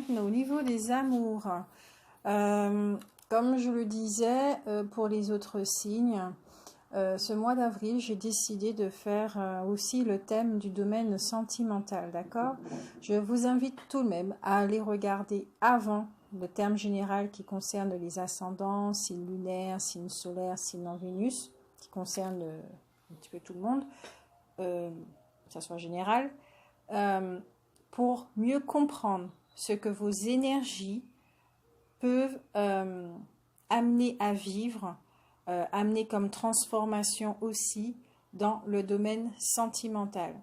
maintenant, au niveau des amours, comme je le disais pour les autres signes, ce mois d'avril, j'ai décidé de faire aussi le thème du domaine sentimental, d'accord? Je vous invite tout de même à aller regarder avant le terme général qui concerne les ascendants, signes lunaires, signes solaires, signes en Vénus, qui concerne un petit peu tout le monde, que ça soit général, pour mieux comprendre ce que vos énergies peuvent amener à vivre, amener comme transformation aussi dans le domaine sentimental,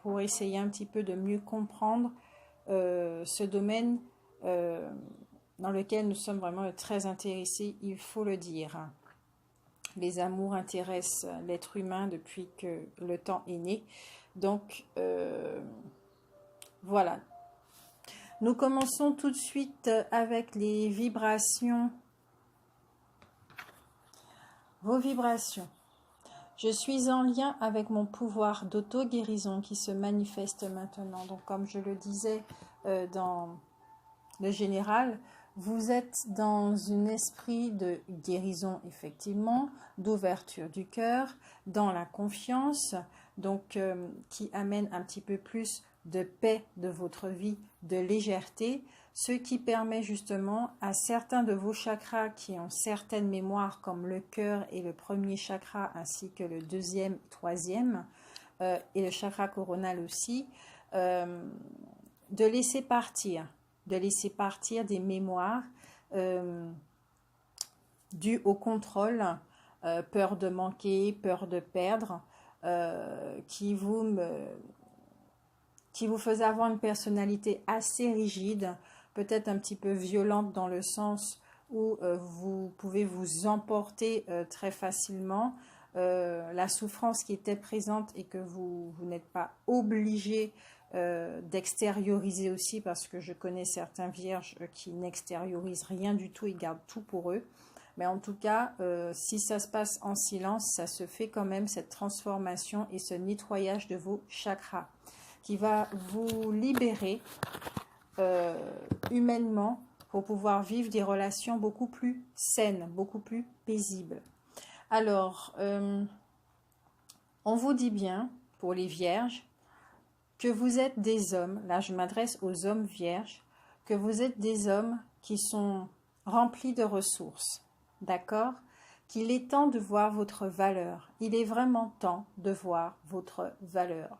pour essayer un petit peu de mieux comprendre ce domaine dans lequel nous sommes vraiment très intéressés, il faut le dire. Les amours intéressent l'être humain depuis que le temps est né. Donc, voilà. Nous commençons tout de suite avec les vibrations. Vos vibrations. Je suis en lien avec mon pouvoir d'auto-guérison qui se manifeste maintenant. Donc, comme je le disais dans le général, vous êtes dans un esprit de guérison, effectivement, d'ouverture du cœur, dans la confiance, donc qui amène un petit peu plus de paix de votre vie, de légèreté, ce qui permet justement à certains de vos chakras qui ont certaines mémoires comme le cœur et le premier chakra ainsi que le deuxième, troisième et le chakra coronal aussi, de laisser partir des mémoires dues au contrôle, peur de manquer, peur de perdre, qui vous faisait avoir une personnalité assez rigide, peut-être un petit peu violente dans le sens où vous pouvez vous emporter très facilement. La souffrance qui était présente et que vous n'êtes pas obligé d'extérioriser aussi, parce que je connais certains vierges qui n'extériorisent rien du tout, ils gardent tout pour eux. Mais en tout cas, si ça se passe en silence, ça se fait quand même, cette transformation et ce nettoyage de vos chakras, qui va vous libérer humainement pour pouvoir vivre des relations beaucoup plus saines, beaucoup plus paisibles. Alors, on vous dit bien, pour les vierges, que vous êtes des hommes, là je m'adresse aux hommes vierges, que vous êtes des hommes qui sont remplis de ressources, d'accord? Qu'il est temps de voir votre valeur. Il est vraiment temps de voir votre valeur.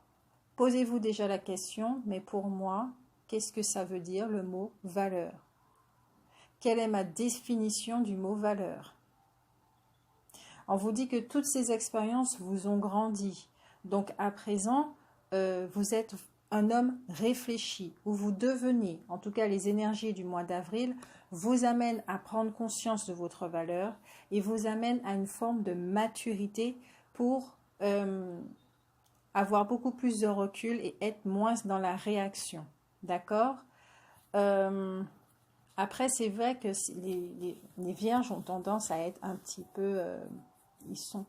Posez-vous déjà la question, mais pour moi, qu'est-ce que ça veut dire le mot valeur? Quelle est ma définition du mot valeur? On vous dit que toutes ces expériences vous ont grandi. Donc à présent, vous êtes un homme réfléchi, ou vous devenez, en tout cas les énergies du mois d'avril, vous amènent à prendre conscience de votre valeur et vous amènent à une forme de maturité pour avoir beaucoup plus de recul et être moins dans la réaction. D'accord? Après, c'est vrai que les vierges ont tendance à être un petit peu... ils sont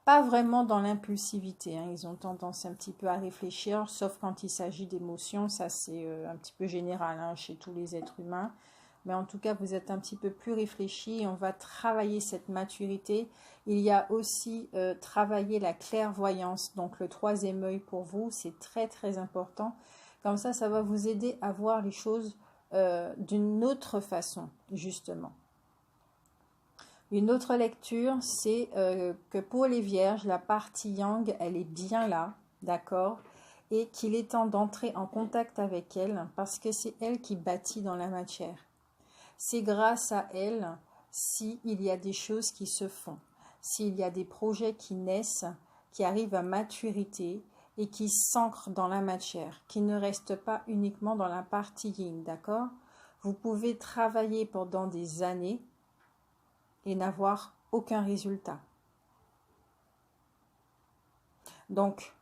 pas vraiment dans l'impulsivité, hein. Ils ont tendance un petit peu à réfléchir, sauf quand il s'agit d'émotions. Ça, c'est un petit peu général hein, chez tous les êtres humains. Mais en tout cas, vous êtes un petit peu plus réfléchi et on va travailler cette maturité. Il y a aussi travailler la clairvoyance, donc le troisième œil pour vous, c'est très très important. Comme ça va vous aider à voir les choses d'une autre façon, justement. Une autre lecture, c'est que pour les vierges, la partie yang, elle est bien là, d'accord? Et qu'il est temps d'entrer en contact avec elle parce que c'est elle qui bâtit dans la matière. C'est grâce à elle s'il y a des choses qui se font, s'il y a des projets qui naissent, qui arrivent à maturité et qui s'ancrent dans la matière, qui ne restent pas uniquement dans la partie yin, d'accord? Vous pouvez travailler pendant des années et n'avoir aucun résultat. Donc,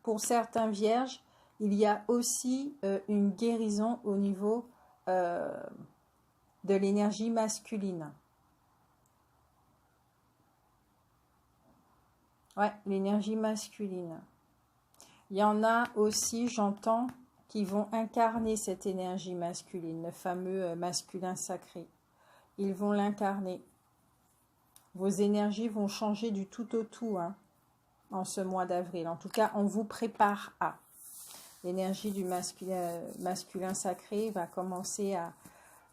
pour certains vierges, il y a aussi une guérison au niveau de l'énergie masculine. Ouais, l'énergie masculine. Il y en a aussi, j'entends, qui vont incarner cette énergie masculine, le fameux masculin sacré. Ils vont l'incarner. Vos énergies vont changer du tout au tout hein, en ce mois d'avril. En tout cas, on vous prépare à. L'énergie du masculin sacré va commencer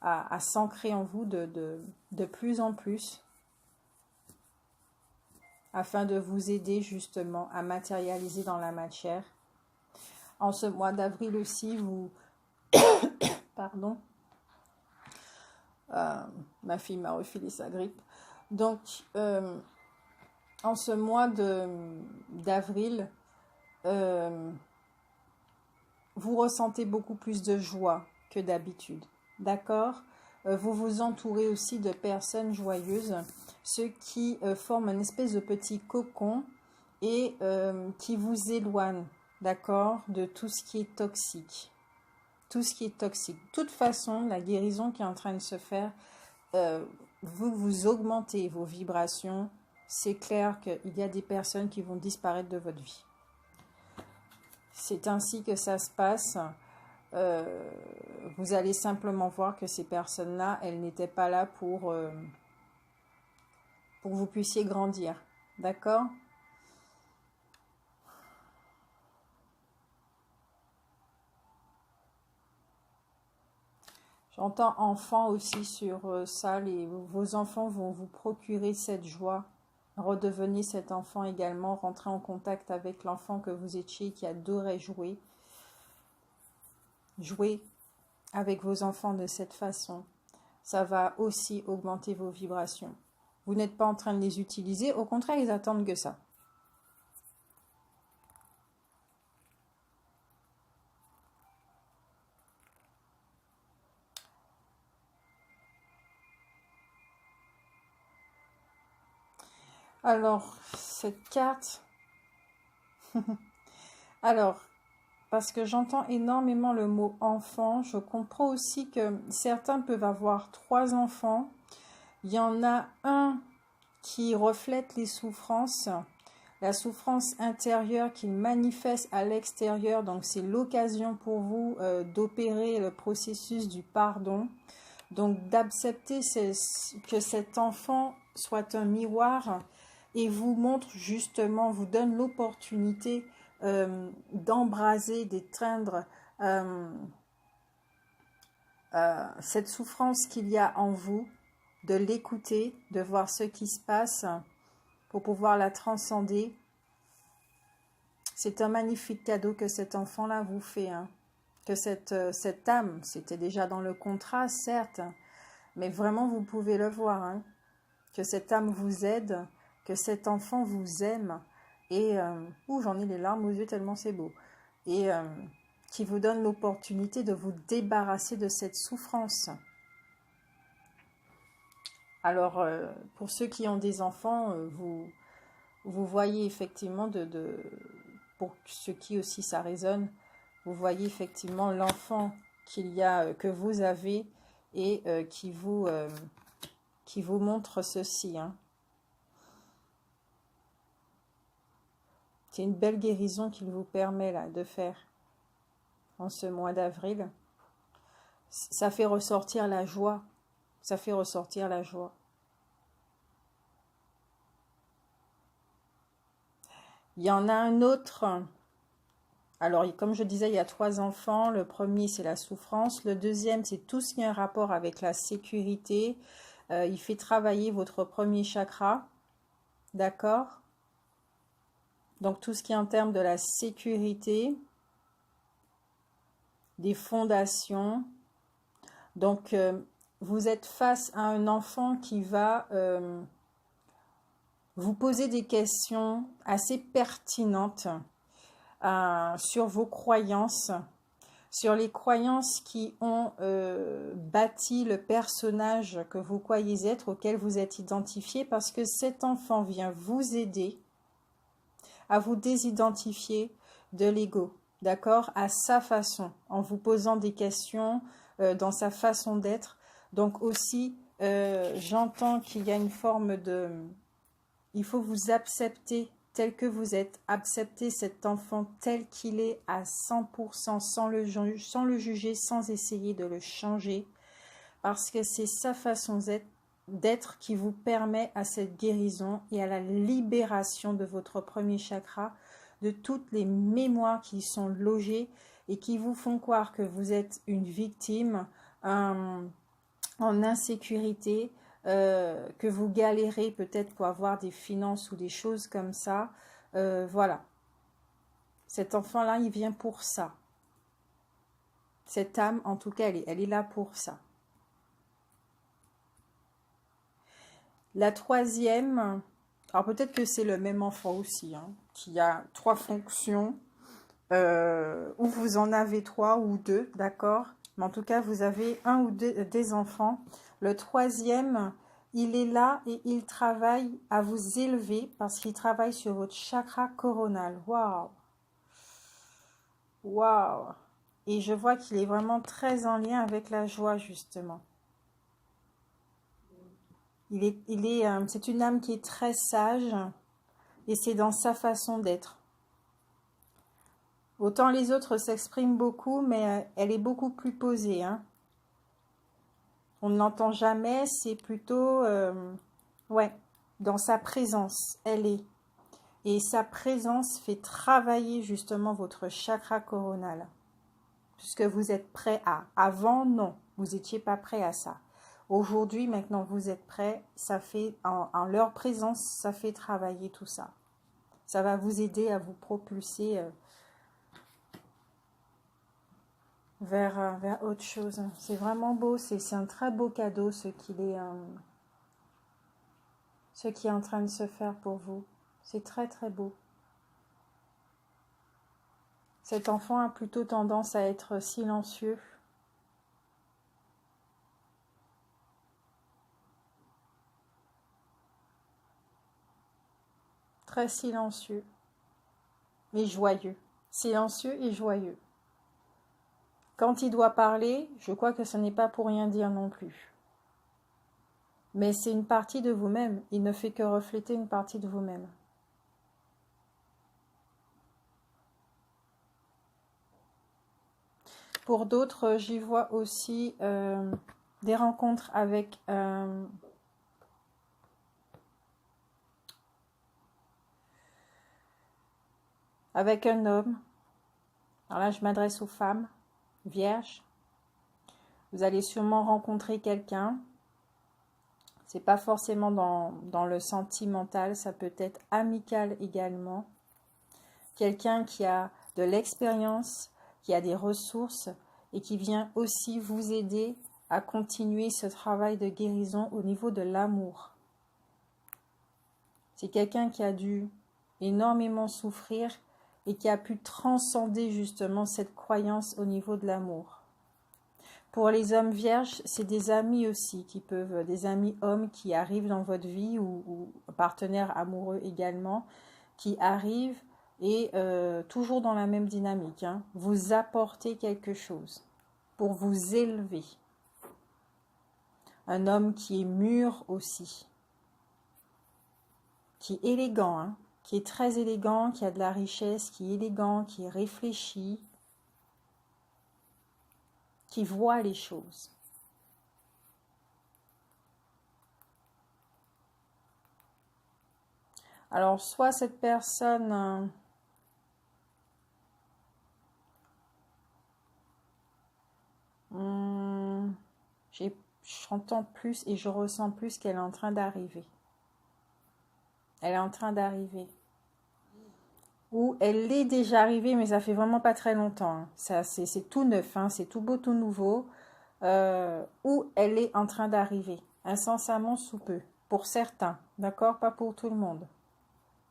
à s'ancrer en vous de plus en plus afin de vous aider justement à matérialiser dans la matière. En ce mois d'avril aussi, vous... Pardon. Ma fille m'a refilé sa grippe. Donc, en ce mois d'avril, vous ressentez beaucoup plus de joie que d'habitude. D'accord ? Vous vous entourez aussi de personnes joyeuses, ceux qui forment une espèce de petit cocon et qui vous éloignent, d'accord, de tout ce qui est toxique. Tout ce qui est toxique. De toute façon, la guérison qui est en train de se faire, vous augmentez vos vibrations. C'est clair qu'il y a des personnes qui vont disparaître de votre vie. C'est ainsi que ça se passe. Vous allez simplement voir que ces personnes-là, elles n'étaient pas là pour que vous puissiez grandir. D'accord ? J'entends enfants aussi sur ça. Vos enfants vont vous procurer cette joie. Redevenez cet enfant également. Rentrez en contact avec l'enfant que vous étiez qui adorait jouer. Jouez avec vos enfants de cette façon. Ça va aussi augmenter vos vibrations. Vous n'êtes pas en train de les utiliser. Au contraire, ils attendent que ça. Alors, cette carte... Alors, parce que j'entends énormément le mot enfant, je comprends aussi que certains peuvent avoir 3 enfants. Il y en a un qui reflète les souffrances, la souffrance intérieure qu'il manifeste à l'extérieur. Donc, c'est l'occasion pour vous d'opérer le processus du pardon. Donc, d'accepter que cet enfant soit un miroir et vous montre justement, vous donne l'opportunité d'embraser, d'éteindre cette souffrance qu'il y a en vous, de l'écouter, de voir ce qui se passe pour pouvoir la transcender. C'est un magnifique cadeau que cet enfant-là vous fait, hein. Que cette âme, c'était déjà dans le contrat, certes, mais vraiment vous pouvez le voir, hein. Que cette âme vous aide, que cet enfant vous aime, et j'en ai les larmes aux yeux tellement c'est beau, et qui vous donne l'opportunité de vous débarrasser de cette souffrance. Alors, pour ceux qui ont des enfants, vous voyez effectivement, pour ceux qui aussi ça résonne, vous voyez effectivement l'enfant que vous avez et qui vous montre ceci, hein. C'est une belle guérison qu'il vous permet là de faire en ce mois d'avril. Ça fait ressortir la joie. Ça fait ressortir la joie. Il y en a un autre. Alors, comme je disais, il y a 3 enfants. Le premier, c'est la souffrance. Le deuxième, c'est tout ce qui a un rapport avec la sécurité. Il fait travailler votre premier chakra. D'accord ? Donc, tout ce qui est en termes de la sécurité, des fondations. Donc, vous êtes face à un enfant qui va vous poser des questions assez pertinentes sur vos croyances, sur les croyances qui ont bâti le personnage que vous croyez être, auquel vous êtes identifié, parce que cet enfant vient vous aider à vous désidentifier de l'ego, d'accord, à sa façon, en vous posant des questions dans sa façon d'être. Donc aussi, j'entends qu'il y a une forme de... Il faut vous accepter tel que vous êtes. Acceptez cet enfant tel qu'il est à 100%, sans le juger, sans essayer de le changer. Parce que c'est sa façon d'être qui vous permet à cette guérison et à la libération de votre premier chakra, de toutes les mémoires qui y sont logées et qui vous font croire que vous êtes une victime en insécurité, que vous galérez peut-être pour avoir des finances ou des choses comme ça. Voilà. Cet enfant-là, il vient pour ça. Cette âme, en tout cas, elle est là pour ça. La troisième, alors peut-être que c'est le même enfant aussi, hein, qui a 3 fonctions, ou vous en avez 3 ou 2, d'accord? Mais en tout cas, vous avez un ou deux des enfants. Le troisième, il est là et il travaille à vous élever parce qu'il travaille sur votre chakra coronal. Waouh! Waouh! Et je vois qu'il est vraiment très en lien avec la joie, justement. C'est une âme qui est très sage et c'est dans sa façon d'être. Autant les autres s'expriment beaucoup, mais elle est beaucoup plus posée. Hein. On ne l'entend jamais, c'est plutôt ouais, dans sa présence, elle est. Et sa présence fait travailler justement votre chakra coronal. Puisque vous êtes prêt à. Avant, non, vous n'étiez pas prêt à ça. Aujourd'hui, maintenant, vous êtes prêts, ça fait, en leur présence, ça fait travailler tout ça. Ça va vous aider à vous propulser vers autre chose. C'est vraiment beau, c'est un très beau cadeau ce qui est en train de se faire pour vous. C'est très très beau. Cet enfant a plutôt tendance à être silencieux. Très silencieux, mais joyeux. Silencieux et joyeux. Quand il doit parler, je crois que ce n'est pas pour rien dire non plus. Mais c'est une partie de vous-même. Il ne fait que refléter une partie de vous-même. Pour d'autres, j'y vois aussi des rencontres avec un homme. Alors là, je m'adresse aux femmes vierges. Vous allez sûrement rencontrer quelqu'un. C'est pas forcément dans le sentimental, ça peut être amical également. Quelqu'un qui a de l'expérience, qui a des ressources et qui vient aussi vous aider à continuer ce travail de guérison au niveau de l'amour. C'est quelqu'un qui a dû énormément souffrir et qui a pu transcender justement cette croyance au niveau de l'amour. Pour les hommes vierges, c'est des amis aussi qui peuvent, des amis hommes qui arrivent dans votre vie ou partenaires amoureux également, qui arrivent et toujours dans la même dynamique, hein, vous apporter quelque chose pour vous élever. Un homme qui est mûr aussi, qui est élégant, hein, qui est très élégant, qui a de la richesse, qui est élégant, qui est réfléchi, qui voit les choses. Alors, soit cette personne j'entends plus et je ressens plus qu'elle est en train d'arriver. Elle est en train d'arriver. Ou elle est déjà arrivée, mais ça fait vraiment pas très longtemps. Hein. Ça, c'est tout neuf, hein, c'est tout beau, tout nouveau. Ou elle est en train d'arriver, incessamment sous peu, pour certains, d'accord, pas pour tout le monde.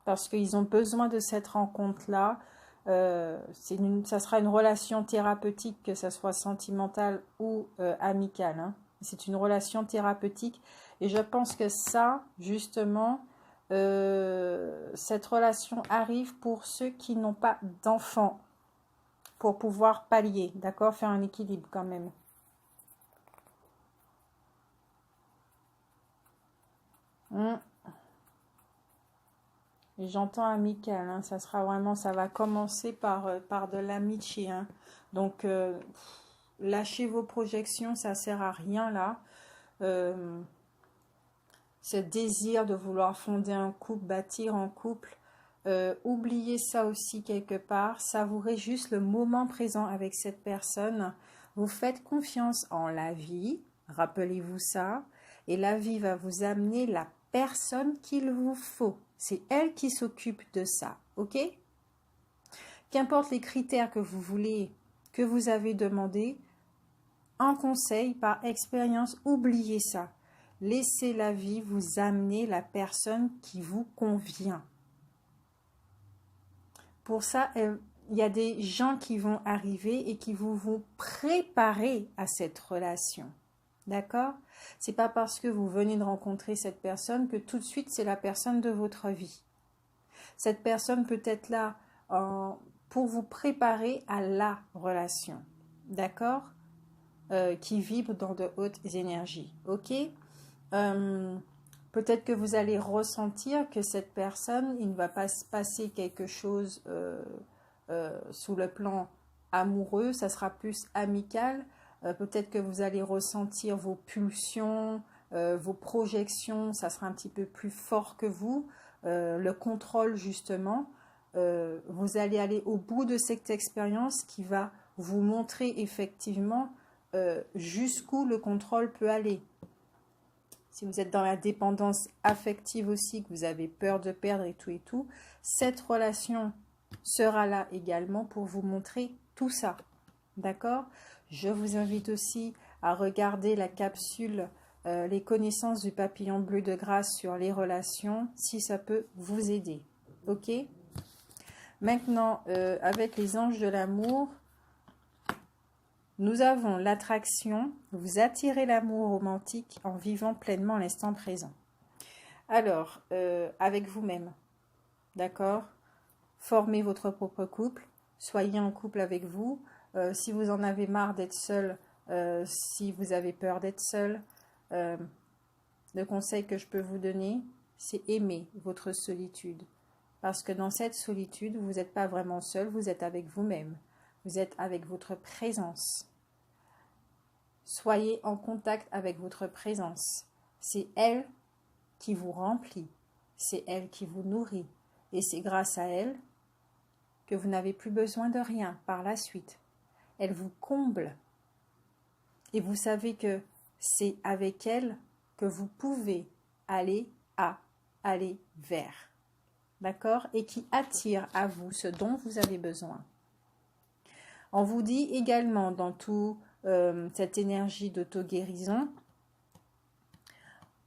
Parce qu'ils ont besoin de cette rencontre-là. Ça sera une relation thérapeutique, que ça soit sentimentale ou amicale. Hein. C'est une relation thérapeutique. Et je pense que ça, justement, cette relation arrive pour ceux qui n'ont pas d'enfants, pour pouvoir pallier, d'accord, faire un équilibre quand même. J'entends amical, hein, ça sera vraiment, ça va commencer par de l'amitié, hein. Donc, lâchez vos projections, ça sert à rien là. Euh, Ce désir de vouloir fonder un couple, bâtir un couple, oubliez ça aussi quelque part. Savourez juste le moment présent avec cette personne. Vous faites confiance en la vie, rappelez-vous ça, et la vie va vous amener la personne qu'il vous faut. C'est elle qui s'occupe de ça, ok? Qu'importe les critères que vous voulez, que vous avez demandé, un conseil par expérience, oubliez ça. Laissez la vie vous amener la personne qui vous convient. Pour ça, il y a des gens qui vont arriver et qui vous préparer à cette relation. D'accord? C'est pas parce que vous venez de rencontrer cette personne que tout de suite c'est la personne de votre vie. Cette personne peut être là pour vous préparer à la relation. D'accord? Qui vibre dans de hautes énergies. Ok? Peut-être que vous allez ressentir que cette personne, il ne va pas se passer quelque chose sous le plan amoureux, ça sera plus amical. Peut-être que vous allez ressentir vos pulsions, vos projections, ça sera un petit peu plus fort que vous. Le contrôle justement, vous allez aller au bout de cette expérience qui va vous montrer effectivement jusqu'où le contrôle peut aller. Si vous êtes dans la dépendance affective aussi, que vous avez peur de perdre et tout, cette relation sera là également pour vous montrer tout ça. D'accord? Je vous invite aussi à regarder la capsule les connaissances du papillon bleu de grâce sur les relations, si ça peut vous aider. Ok? Maintenant, avec les anges de l'amour, nous avons l'attraction, vous attirez l'amour romantique en vivant pleinement l'instant présent. Alors, avec vous-même, d'accord? Formez votre propre couple, soyez en couple avec vous. Si vous en avez marre d'être seul, si vous avez peur d'être seul, le conseil que je peux vous donner, c'est aimer votre solitude. Parce que dans cette solitude, vous n'êtes pas vraiment seul, vous êtes avec vous-même. Vous êtes avec votre présence. Soyez en contact avec votre présence. C'est elle qui vous remplit. C'est elle qui vous nourrit. Et c'est grâce à elle que vous n'avez plus besoin de rien par la suite. Elle vous comble. Et vous savez que c'est avec elle que vous pouvez aller vers. D'accord? Et qui attire à vous ce dont vous avez besoin. On vous dit également dans tout cette énergie d'auto-guérison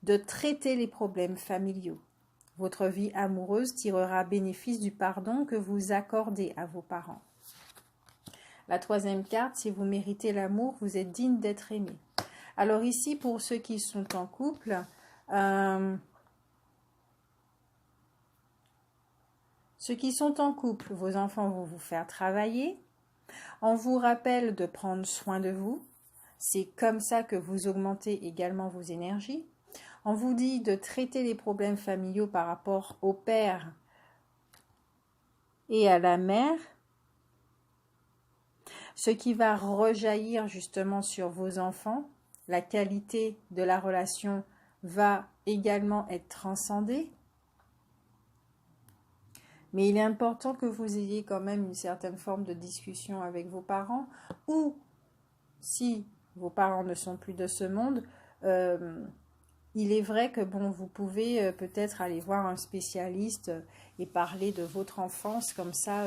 de traiter les problèmes familiaux. Votre vie amoureuse tirera bénéfice du pardon que vous accordez à vos parents. La troisième carte, si vous méritez l'amour, vous êtes digne d'être aimé. Alors ici, pour ceux qui sont en couple, vos enfants vont vous faire travailler. On vous rappelle de prendre soin de vous. C'est comme ça que vous augmentez également vos énergies. On vous dit de traiter les problèmes familiaux par rapport au père et à la mère, ce qui va rejaillir justement sur vos enfants. La qualité de la relation va également être transcendée. Mais il est important que vous ayez quand même une certaine forme de discussion avec vos parents, ou si vos parents ne sont plus de ce monde, il est vrai que bon, vous pouvez peut-être aller voir un spécialiste et parler de votre enfance, comme ça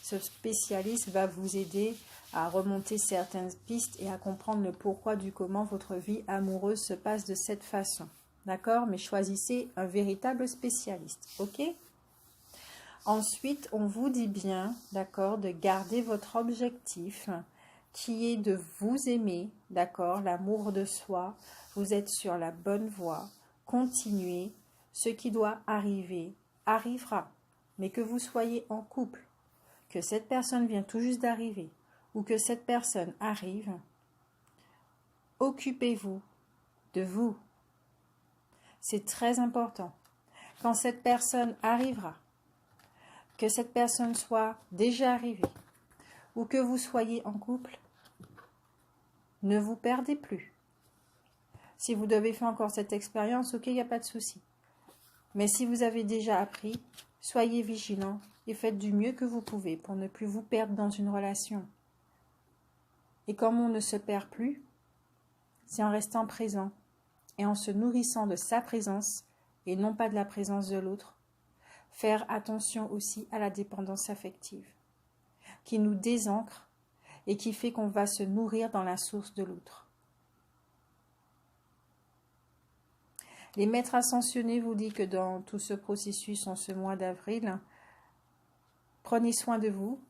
ce spécialiste va vous aider à remonter certaines pistes et à comprendre le pourquoi du comment votre vie amoureuse se passe de cette façon. D'accord? Mais choisissez un véritable spécialiste, ok? Ensuite, on vous dit bien, d'accord, de garder votre objectif qui est de vous aimer, d'accord, l'amour de soi. Vous êtes sur la bonne voie. Continuez. Ce qui doit arriver, arrivera. Mais que vous soyez en couple, que cette personne vient tout juste d'arriver ou que cette personne arrive, occupez-vous de vous. C'est très important. Quand cette personne arrivera, que cette personne soit déjà arrivée ou que vous soyez en couple, ne vous perdez plus. Si vous devez faire encore cette expérience, ok, il n'y a pas de souci. Mais si vous avez déjà appris, soyez vigilants et faites du mieux que vous pouvez pour ne plus vous perdre dans une relation. Et comme on ne se perd plus, c'est en restant présent et en se nourrissant de sa présence et non pas de la présence de l'autre. Faire attention aussi à la dépendance affective, qui nous désancre et qui fait qu'on va se nourrir dans la source de l'autre. Les maîtres ascensionnés vous disent que dans tout ce processus, en ce mois d'avril, prenez soin de vous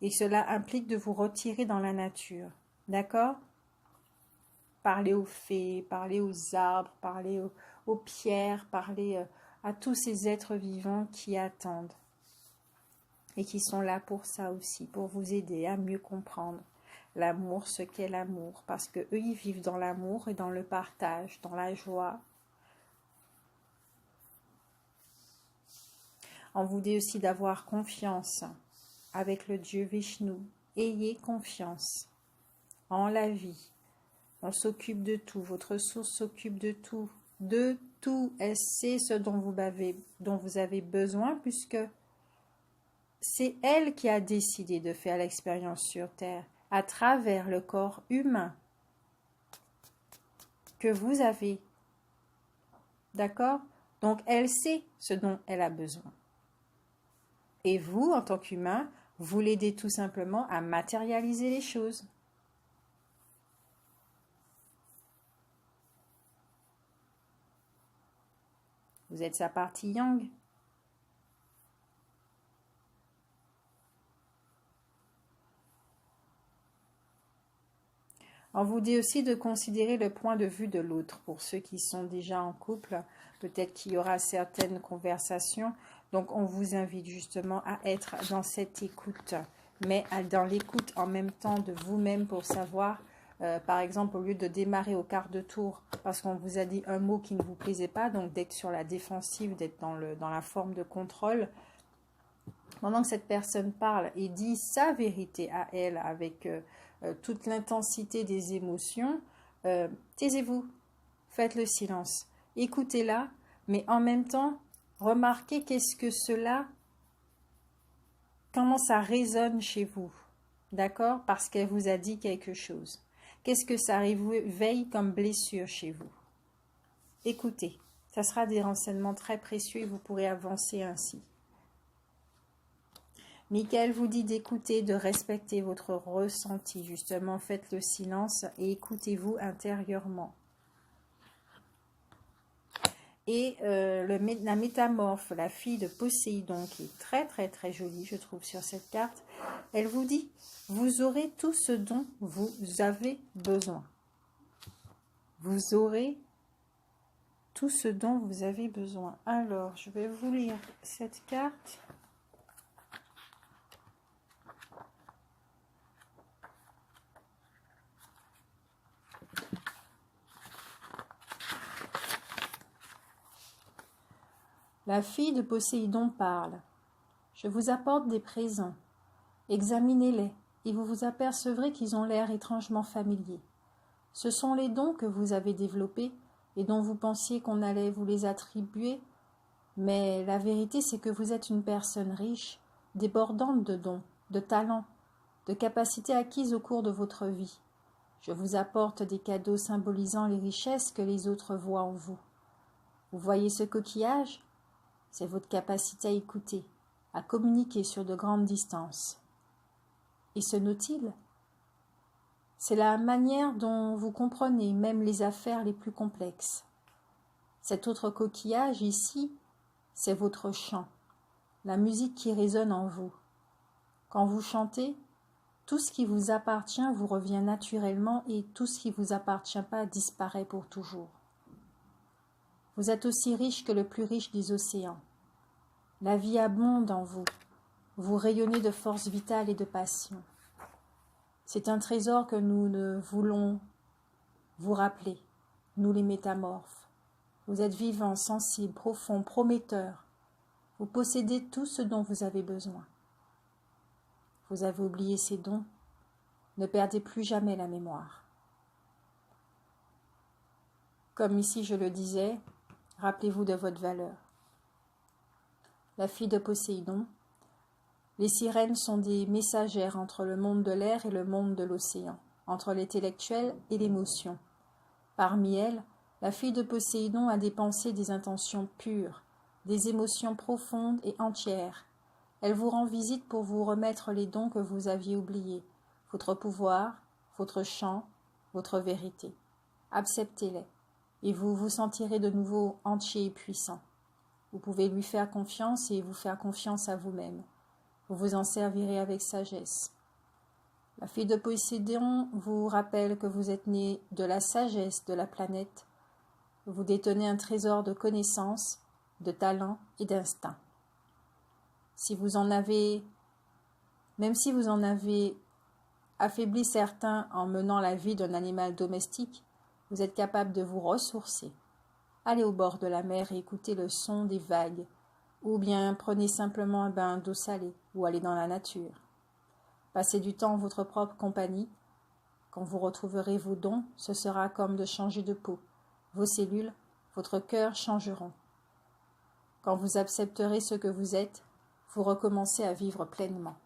et cela implique de vous retirer dans la nature. D'accord ? Parlez aux fées, parlez aux arbres, parlez aux pierres, parlez à tous ces êtres vivants qui attendent et qui sont là pour ça aussi, pour vous aider à mieux comprendre l'amour, ce qu'est l'amour, parce que eux ils vivent dans l'amour et dans le partage, dans la joie. On vous dit aussi d'avoir confiance avec le Dieu Vishnu. Ayez confiance en la vie. On s'occupe de tout. Votre source s'occupe de tout. De tout. Elle sait ce dont vous avez besoin, puisque c'est elle qui a décidé de faire l'expérience sur Terre à travers le corps humain que vous avez. D'accord ? Donc, elle sait ce dont elle a besoin. Et vous, en tant qu'humain, vous l'aidez tout simplement à matérialiser les choses. Vous êtes sa partie yang. On vous dit aussi de considérer le point de vue de l'autre. Pour ceux qui sont déjà en couple, peut-être qu'il y aura certaines conversations. Donc, on vous invite justement à être dans cette écoute, mais dans l'écoute en même temps de vous-même pour savoir, par exemple, au lieu de démarrer au quart de tour, parce qu'on vous a dit un mot qui ne vous plaisait pas, donc d'être sur la défensive, d'être dans la forme de contrôle, pendant que cette personne parle et dit sa vérité à elle avec toute l'intensité des émotions, taisez-vous, faites le silence, écoutez-la, mais en même temps, remarquez qu'est-ce que cela, comment ça résonne chez vous, d'accord? Parce qu'elle vous a dit quelque chose. Qu'est-ce que ça réveille comme blessure chez vous? Écoutez, ça sera des renseignements très précieux et vous pourrez avancer ainsi. Michael vous dit d'écouter, de respecter votre ressenti. Justement, faites le silence et écoutez-vous intérieurement. Et la métamorphe, la fille de Poséidon, qui est très très très jolie, je trouve, sur cette carte, elle vous dit, vous aurez tout ce dont vous avez besoin. Vous aurez tout ce dont vous avez besoin. Alors, je vais vous lire cette carte. La fille de Poséidon parle. Je vous apporte des présents. Examinez-les, et vous vous apercevrez qu'ils ont l'air étrangement familiers. Ce sont les dons que vous avez développés et dont vous pensiez qu'on allait vous les attribuer, mais la vérité c'est que vous êtes une personne riche, débordante de dons, de talents, de capacités acquises au cours de votre vie. Je vous apporte des cadeaux symbolisant les richesses que les autres voient en vous. Vous voyez ce coquillage ? C'est votre capacité à écouter, à communiquer sur de grandes distances. Et ce nautile ? C'est la manière dont vous comprenez même les affaires les plus complexes. Cet autre coquillage ici, c'est votre chant, la musique qui résonne en vous. Quand vous chantez, tout ce qui vous appartient vous revient naturellement et tout ce qui ne vous appartient pas disparaît pour toujours. Vous êtes aussi riche que le plus riche des océans. La vie abonde en vous. Vous rayonnez de force vitale et de passion. C'est un trésor que nous ne voulons vous rappeler, nous les métamorphes. Vous êtes vivants, sensibles, profonds, prometteurs. Vous possédez tout ce dont vous avez besoin. Vous avez oublié ces dons. Ne perdez plus jamais la mémoire. Comme ici je le disais, rappelez-vous de votre valeur. La fille de Poséidon, les sirènes sont des messagères entre le monde de l'air et le monde de l'océan, entre l'intellectuel et l'émotion. Parmi elles, la fille de Poséidon a des pensées, des intentions pures, des émotions profondes et entières. Elle vous rend visite pour vous remettre les dons que vous aviez oubliés, votre pouvoir, votre chant, votre vérité. Acceptez-les, et vous vous sentirez de nouveau entier et puissant. Vous pouvez lui faire confiance et vous faire confiance à vous-même. Vous vous en servirez avec sagesse. La fille de Poséidon vous rappelle que vous êtes né de la sagesse de la planète. Vous détenez un trésor de connaissances, de talents et d'instincts. Même si vous en avez affaibli certains en menant la vie d'un animal domestique, vous êtes capable de vous ressourcer. Allez au bord de la mer et écoutez le son des vagues, ou bien prenez simplement un bain d'eau salée, ou allez dans la nature. Passez du temps en votre propre compagnie. Quand vous retrouverez vos dons, ce sera comme de changer de peau. Vos cellules, votre cœur changeront. Quand vous accepterez ce que vous êtes, vous recommencez à vivre pleinement.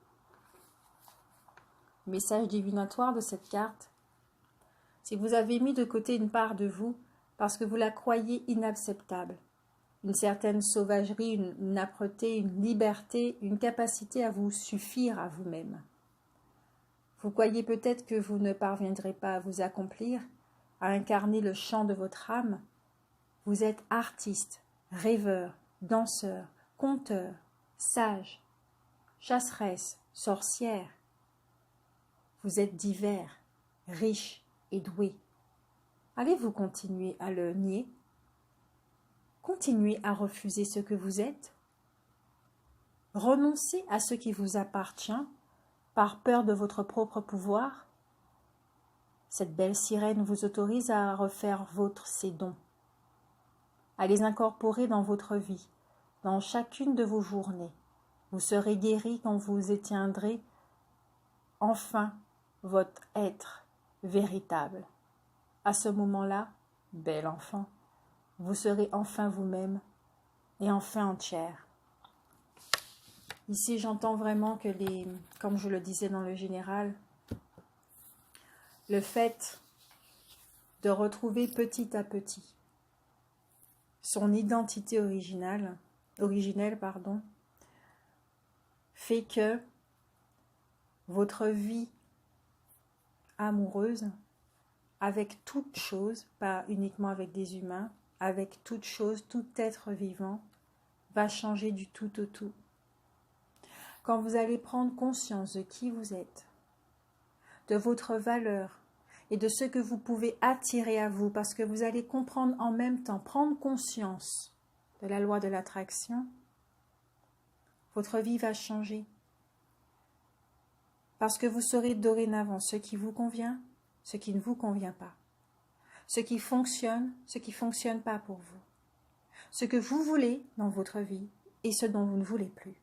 Message divinatoire de cette carte. Si vous avez mis de côté une part de vous parce que vous la croyez inacceptable, une certaine sauvagerie, une âpreté, une liberté, une capacité à vous suffire à vous-même. Vous croyez peut-être que vous ne parviendrez pas à vous accomplir, à incarner le chant de votre âme. Vous êtes artiste, rêveur, danseur, conteur, sage, chasseresse, sorcière. Vous êtes divers, riche et doué. Allez-vous continuer à le nier? Continuez à refuser ce que vous êtes? Renoncez à ce qui vous appartient par peur de votre propre pouvoir? Cette belle sirène vous autorise à refaire ces dons, à les incorporer dans votre vie, dans chacune de vos journées. Vous serez guéri quand vous éteindrez enfin votre être véritable. À ce moment-là, bel enfant, vous serez enfin vous-même et enfin entière. Ici, j'entends vraiment que comme je le disais dans le général, le fait de retrouver petit à petit son identité originelle, fait que votre vie amoureuse, avec toute chose, pas uniquement avec des humains, avec toute chose, tout être vivant, va changer du tout au tout. Quand vous allez prendre conscience de qui vous êtes, de votre valeur et de ce que vous pouvez attirer à vous, parce que vous allez comprendre en même temps, prendre conscience de la loi de l'attraction, votre vie va changer. Parce que vous saurez dorénavant ce qui vous convient, ce qui ne vous convient pas, ce qui fonctionne pas pour vous, ce que vous voulez dans votre vie et ce dont vous ne voulez plus.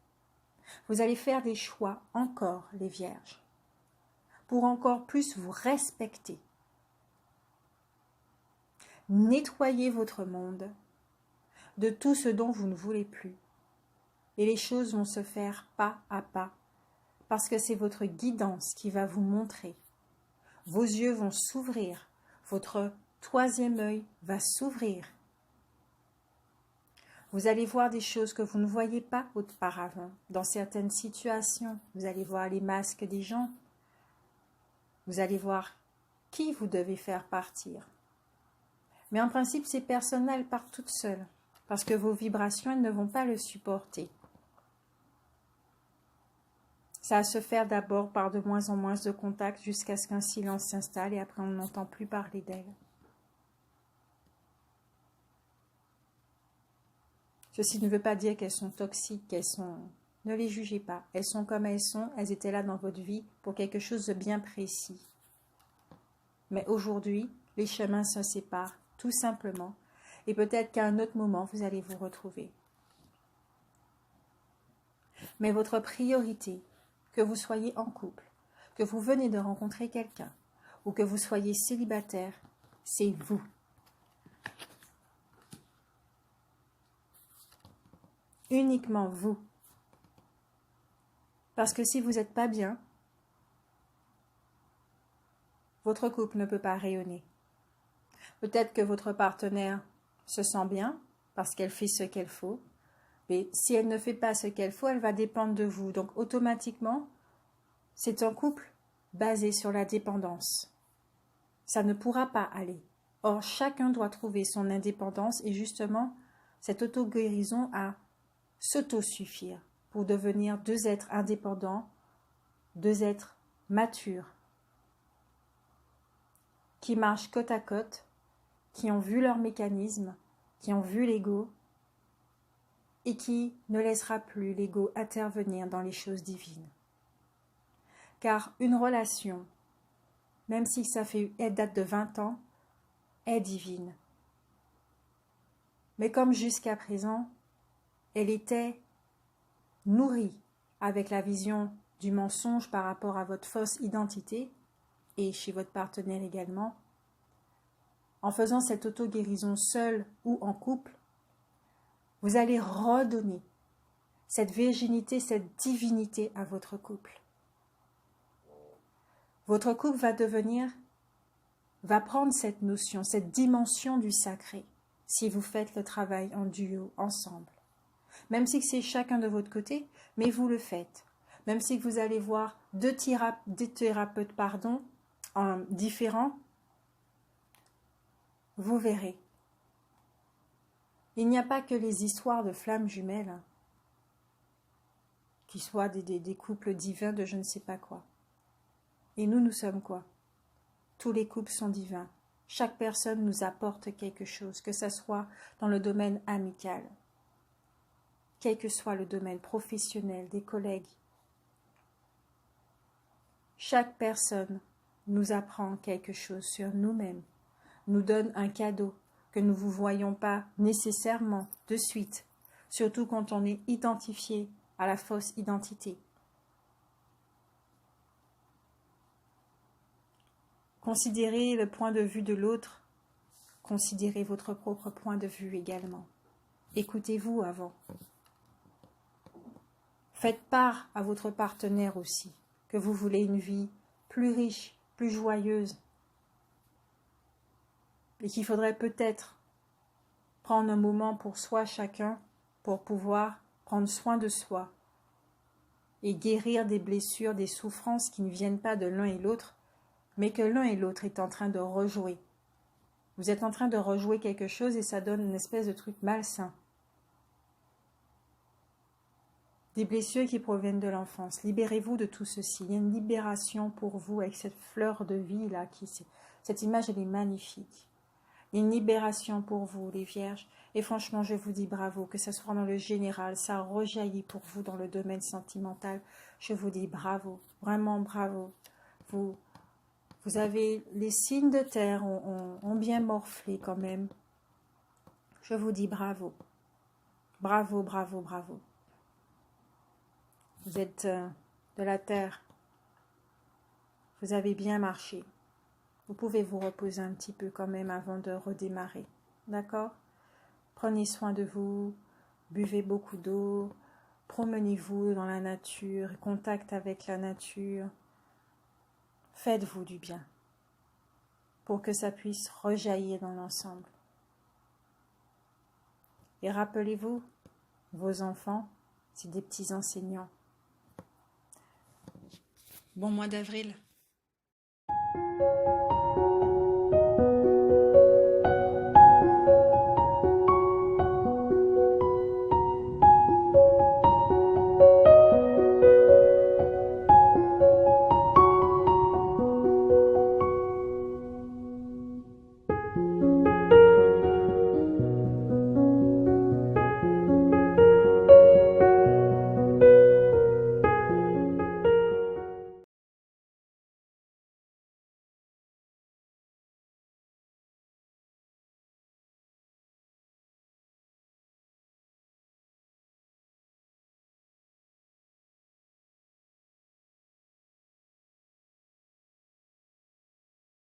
Vous allez faire des choix encore, les vierges, pour encore plus vous respecter. Nettoyez votre monde de tout ce dont vous ne voulez plus. Et les choses vont se faire pas à pas, parce que c'est votre guidance qui va vous montrer. Vos yeux vont s'ouvrir, votre troisième œil va s'ouvrir. Vous allez voir des choses que vous ne voyez pas auparavant. Dans certaines situations, vous allez voir les masques des gens. Vous allez voir qui vous devez faire partir. Mais en principe, ces personnes-là, elles partent toutes seules, parce que vos vibrations, elles ne vont pas le supporter. Ça va se faire d'abord par de moins en moins de contacts jusqu'à ce qu'un silence s'installe et après on n'entend plus parler d'elles. Ceci ne veut pas dire qu'elles sont toxiques, Ne les jugez pas. Elles sont comme elles sont, elles étaient là dans votre vie pour quelque chose de bien précis. Mais aujourd'hui, les chemins se séparent, tout simplement. Et peut-être qu'à un autre moment, vous allez vous retrouver. Mais votre priorité, que vous soyez en couple, que vous venez de rencontrer quelqu'un ou que vous soyez célibataire, c'est vous. Uniquement vous. Parce que si vous n'êtes pas bien, votre couple ne peut pas rayonner. Peut-être que votre partenaire se sent bien parce qu'elle fait ce qu'elle faut, mais si elle ne fait pas ce qu'elle faut, elle va dépendre de vous. Donc automatiquement, c'est un couple basé sur la dépendance. Ça ne pourra pas aller. Or, chacun doit trouver son indépendance et justement, cette auto-guérison à s'auto-suffire pour devenir deux êtres indépendants, deux êtres matures, qui marchent côte à côte, qui ont vu leur mécanisme, qui ont vu l'ego et qui ne laissera plus l'ego intervenir dans les choses divines. Car une relation, même si elle date de 20 ans, est divine. Mais comme jusqu'à présent, elle était nourrie avec la vision du mensonge par rapport à votre fausse identité, et chez votre partenaire également, en faisant cette auto-guérison seule ou en couple, vous allez redonner cette virginité, cette divinité à votre couple. Votre couple va prendre cette notion, cette dimension du sacré, si vous faites le travail en duo, ensemble. Même si c'est chacun de votre côté, mais vous le faites. Même si vous allez voir deux thérapeutes différents, vous verrez. Il n'y a pas que les histoires de flammes jumelles, qui soient des couples divins de je ne sais pas quoi. Et nous sommes quoi? Tous les couples sont divins. Chaque personne nous apporte quelque chose, que ce soit dans le domaine amical, quel que soit le domaine professionnel, des collègues. Chaque personne nous apprend quelque chose sur nous-mêmes, nous donne un cadeau que nous ne vous voyons pas nécessairement de suite, surtout quand on est identifié à la fausse identité. Considérez le point de vue de l'autre, considérez votre propre point de vue également. Écoutez-vous avant. Faites part à votre partenaire aussi que vous voulez une vie plus riche, plus joyeuse, et qu'il faudrait peut-être prendre un moment pour soi chacun pour pouvoir prendre soin de soi et guérir des blessures, des souffrances qui ne viennent pas de l'un et l'autre, mais que l'un et l'autre est en train de rejouer. Vous êtes en train de rejouer quelque chose et ça donne une espèce de truc malsain. Des blessures qui proviennent de l'enfance. Libérez-vous de tout ceci. Il y a une libération pour vous avec cette fleur de vie là. Cette image, elle est magnifique. Il y a une libération pour vous, les vierges. Et franchement, je vous dis bravo, que ce soit dans le général, ça rejaillit pour vous dans le domaine sentimental. Je vous dis bravo, vraiment bravo. Vous avez les signes de terre ont bien morflé quand même. Je vous dis bravo. Bravo, bravo, bravo. Vous êtes de la terre. Vous avez bien marché. Vous pouvez vous reposer un petit peu quand même avant de redémarrer. D'accord? Prenez soin de vous. Buvez beaucoup d'eau. Promenez-vous dans la nature. Contact avec la nature. Faites-vous du bien. Pour que ça puisse rejaillir dans l'ensemble. Et rappelez-vous, vos enfants, c'est des petits enseignants. Bon mois d'avril.